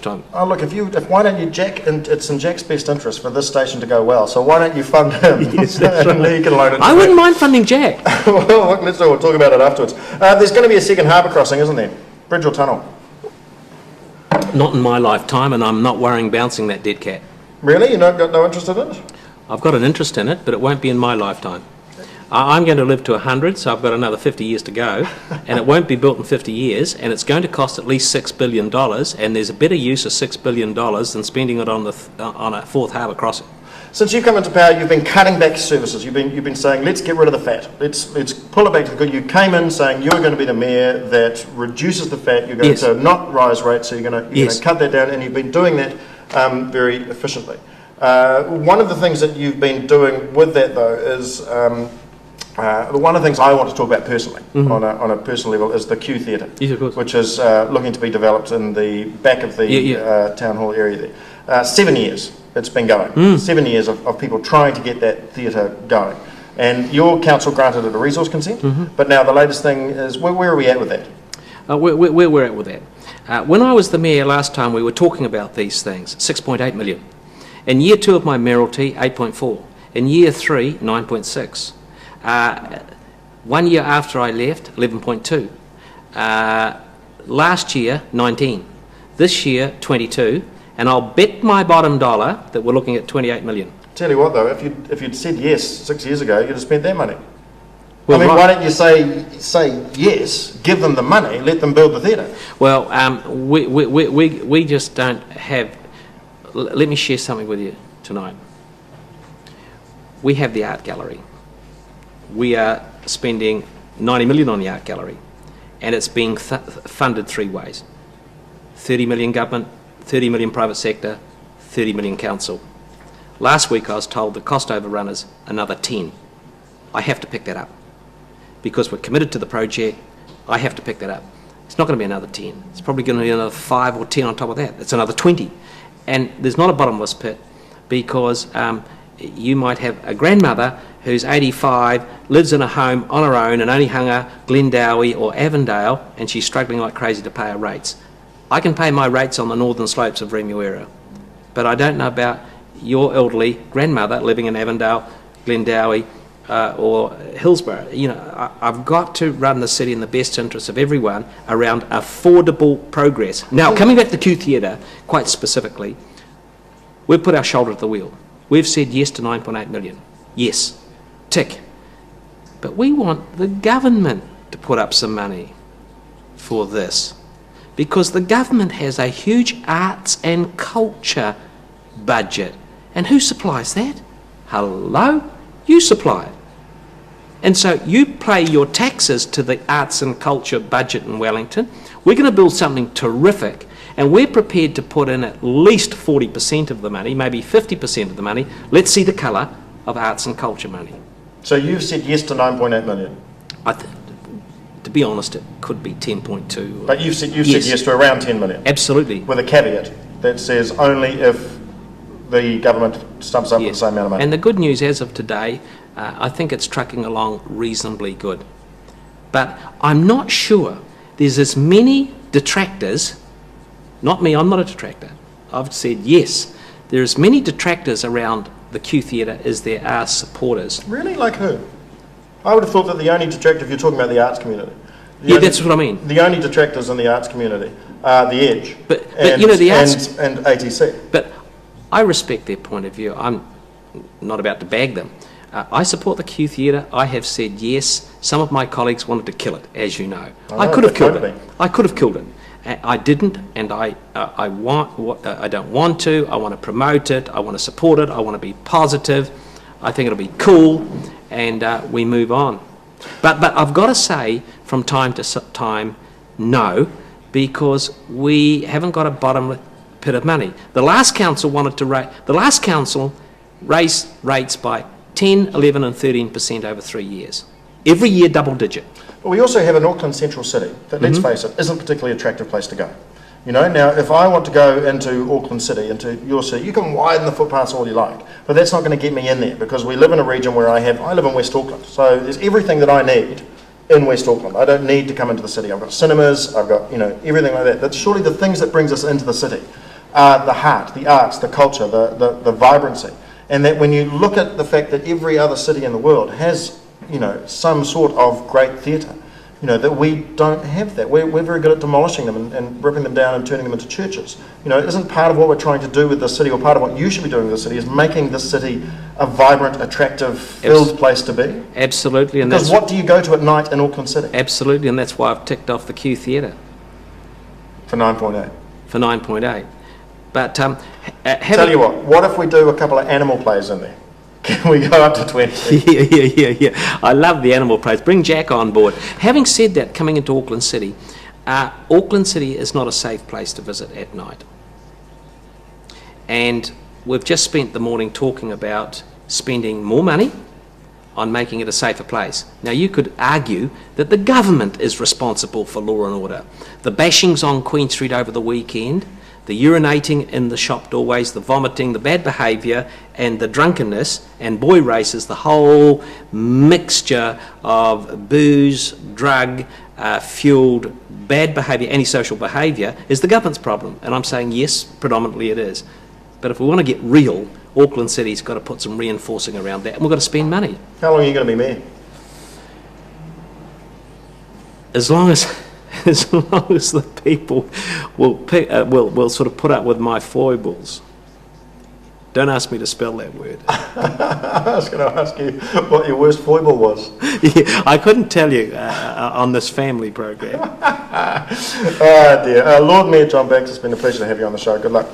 time. Oh look, why don't you, Jack? And it's in Jack's best interest for this station to go well. So why don't you fund him? Yes, that's right. And he can load it. I wouldn't mind funding Jack. Well, look, we'll talk about it afterwards. There's going to be a second harbour crossing, isn't there? Bridge or tunnel? Not in my lifetime, and I'm not worrying bouncing that dead cat. Really? You got no interest in it? I've got an interest in it, but it won't be in my lifetime. I'm going to live to 100, so I've got another 50 years to go, and it won't be built in 50 years, and it's going to cost at least $6 billion, and there's a better use of $6 billion than spending it on a fourth harbour crossing. Since you've come into power, you've been cutting back services. You've been saying, let's get rid of the fat. Let's pull it back to the good. You came in saying you're going to be the mayor that reduces the fat. You're going to not rise rates, so you're going to cut that down, and you've been doing that very efficiently. One of the things that you've been doing with that, though, is one of the things I want to talk about personally, on a personal level, is the Q Theatre, which is looking to be developed in the back of the town hall area there. 7 years it's been going. 7 years of people trying to get that theatre going. And your council granted it a resource consent, but now the latest thing is, where are we at with that? Where we're at with that. When I was the mayor last time, we were talking about these things, 6.8 million. In year 2 of my mayoralty, 8.4. In year 3, 9.6. 1 year after I left, 11.2. Last year, 19. This year, 22. And I'll bet my bottom dollar that we're looking at 28 million. Tell you what, though, if you'd said yes 6 years ago, you'd have spent that money. Well, I mean, why don't you say yes, give them the money, let them build the theatre? Well, we just don't have... Let me share something with you tonight. We have the art gallery. We are spending 90 million on the art gallery, and it's being funded 3 ways. 30 million government, 30 million private sector, 30 million council. Last week I was told the cost overrun is another 10. I have to pick that up. Because we're committed to the project, I have to pick that up. It's not going to be another 10. It's probably going to be another 5 or 10 on top of that. It's another 20. And there's not a bottomless pit, because you might have a grandmother who's 85, lives in a home on her own and only hung a Glendowie or Avondale, and she's struggling like crazy to pay her rates. I can pay my rates on the northern slopes of Remuera, but I don't know about your elderly grandmother living in Avondale, Glendowie, or Hillsborough. You know, I've got to run the city in the best interest of everyone around affordable progress. Now, coming back to the Q Theatre, quite specifically, we've put our shoulder to the wheel. We've said yes to 9.8 million. Yes. Tick. But we want the government to put up some money for this, because the government has a huge arts and culture budget. And who supplies that? Hello? You supply it. And so you pay your taxes to the arts and culture budget in Wellington. We're going to build something terrific, and we're prepared to put in at least 40% of the money, maybe 50% of the money. Let's see the colour of arts and culture money. So you've said yes to 9.8 million? To be honest, it could be 10.2. But you've said yes to around 10 million? Absolutely. With a caveat that says only if the government stumps up with the same amount of money. And the good news as of today, I think it's trucking along reasonably good. But I'm not sure there's as many detractors, not me, I'm not a detractor. I've said yes. There are as many detractors around the Q Theatre as there are supporters. Really? Like who? I would have thought that the only detractor, if you're talking about the arts community, that's what I mean. The only detractors in the arts community are The Edge but you know, the arts, and ATC. But I respect their point of view. I'm not about to bag them. I support the Q Theatre. I have said yes. Some of my colleagues wanted to kill it, as you know. I could have killed it. I could have killed it. I didn't, and I don't want to. I want to promote it. I want to support it. I want to be positive. I think it'll be cool, and we move on. But I've got to say, from time to time, no, because we haven't got a bottomless pit of money. The last council raised rates by 10, 11 and 13% over 3 years. Every year double digit. But we also have an Auckland central city that, let's face it, isn't a particularly attractive place to go. You know, now if I want to go into Auckland City, into your city, you can widen the footpaths all you like, but that's not going to get me in there, because we live in a region where I live in West Auckland, so there's everything that I need in West Auckland. I don't need to come into the city. I've got cinemas, I've got, you know, everything like that. That's surely the things that brings us into the city. are the heart, the arts, the culture, the vibrancy. And that when you look at the fact that every other city in the world has, some sort of great theatre, that we don't have that. We're very good at demolishing them and ripping them down and turning them into churches. Isn't part of what we're trying to do with the city, or part of what you should be doing with the city, is making this city a vibrant, attractive, filled place to be? Absolutely. And because what do you go to at night in Auckland City? Absolutely, and that's why I've ticked off the Q Theatre. For 9.8. For 9.8. But tell you what if we do a couple of animal plays in there? Can we go up to 20? Yeah. I love the animal plays. Bring Jack on board. Having said that, coming into Auckland City, Auckland City is not a safe place to visit at night. And we've just spent the morning talking about spending more money on making it a safer place. Now, you could argue that the government is responsible for law and order. The bashings on Queen Street over the weekend, the urinating in the shop doorways, the vomiting, the bad behaviour, and the drunkenness and boy races, the whole mixture of booze, drug, fuelled bad behaviour, antisocial behaviour, is the government's problem. And I'm saying yes, predominantly it is. But if we want to get real, Auckland City's got to put some reinforcing around that, and we've got to spend money. How long are you going to be mayor? As long as the people will sort of put up with my foibles. Don't ask me to spell that word. I was going to ask you what your worst foible was. Yeah, I couldn't tell you on this family program. Oh dear. Lord Mayor John Banks, it's been a pleasure to have you on the show. Good luck.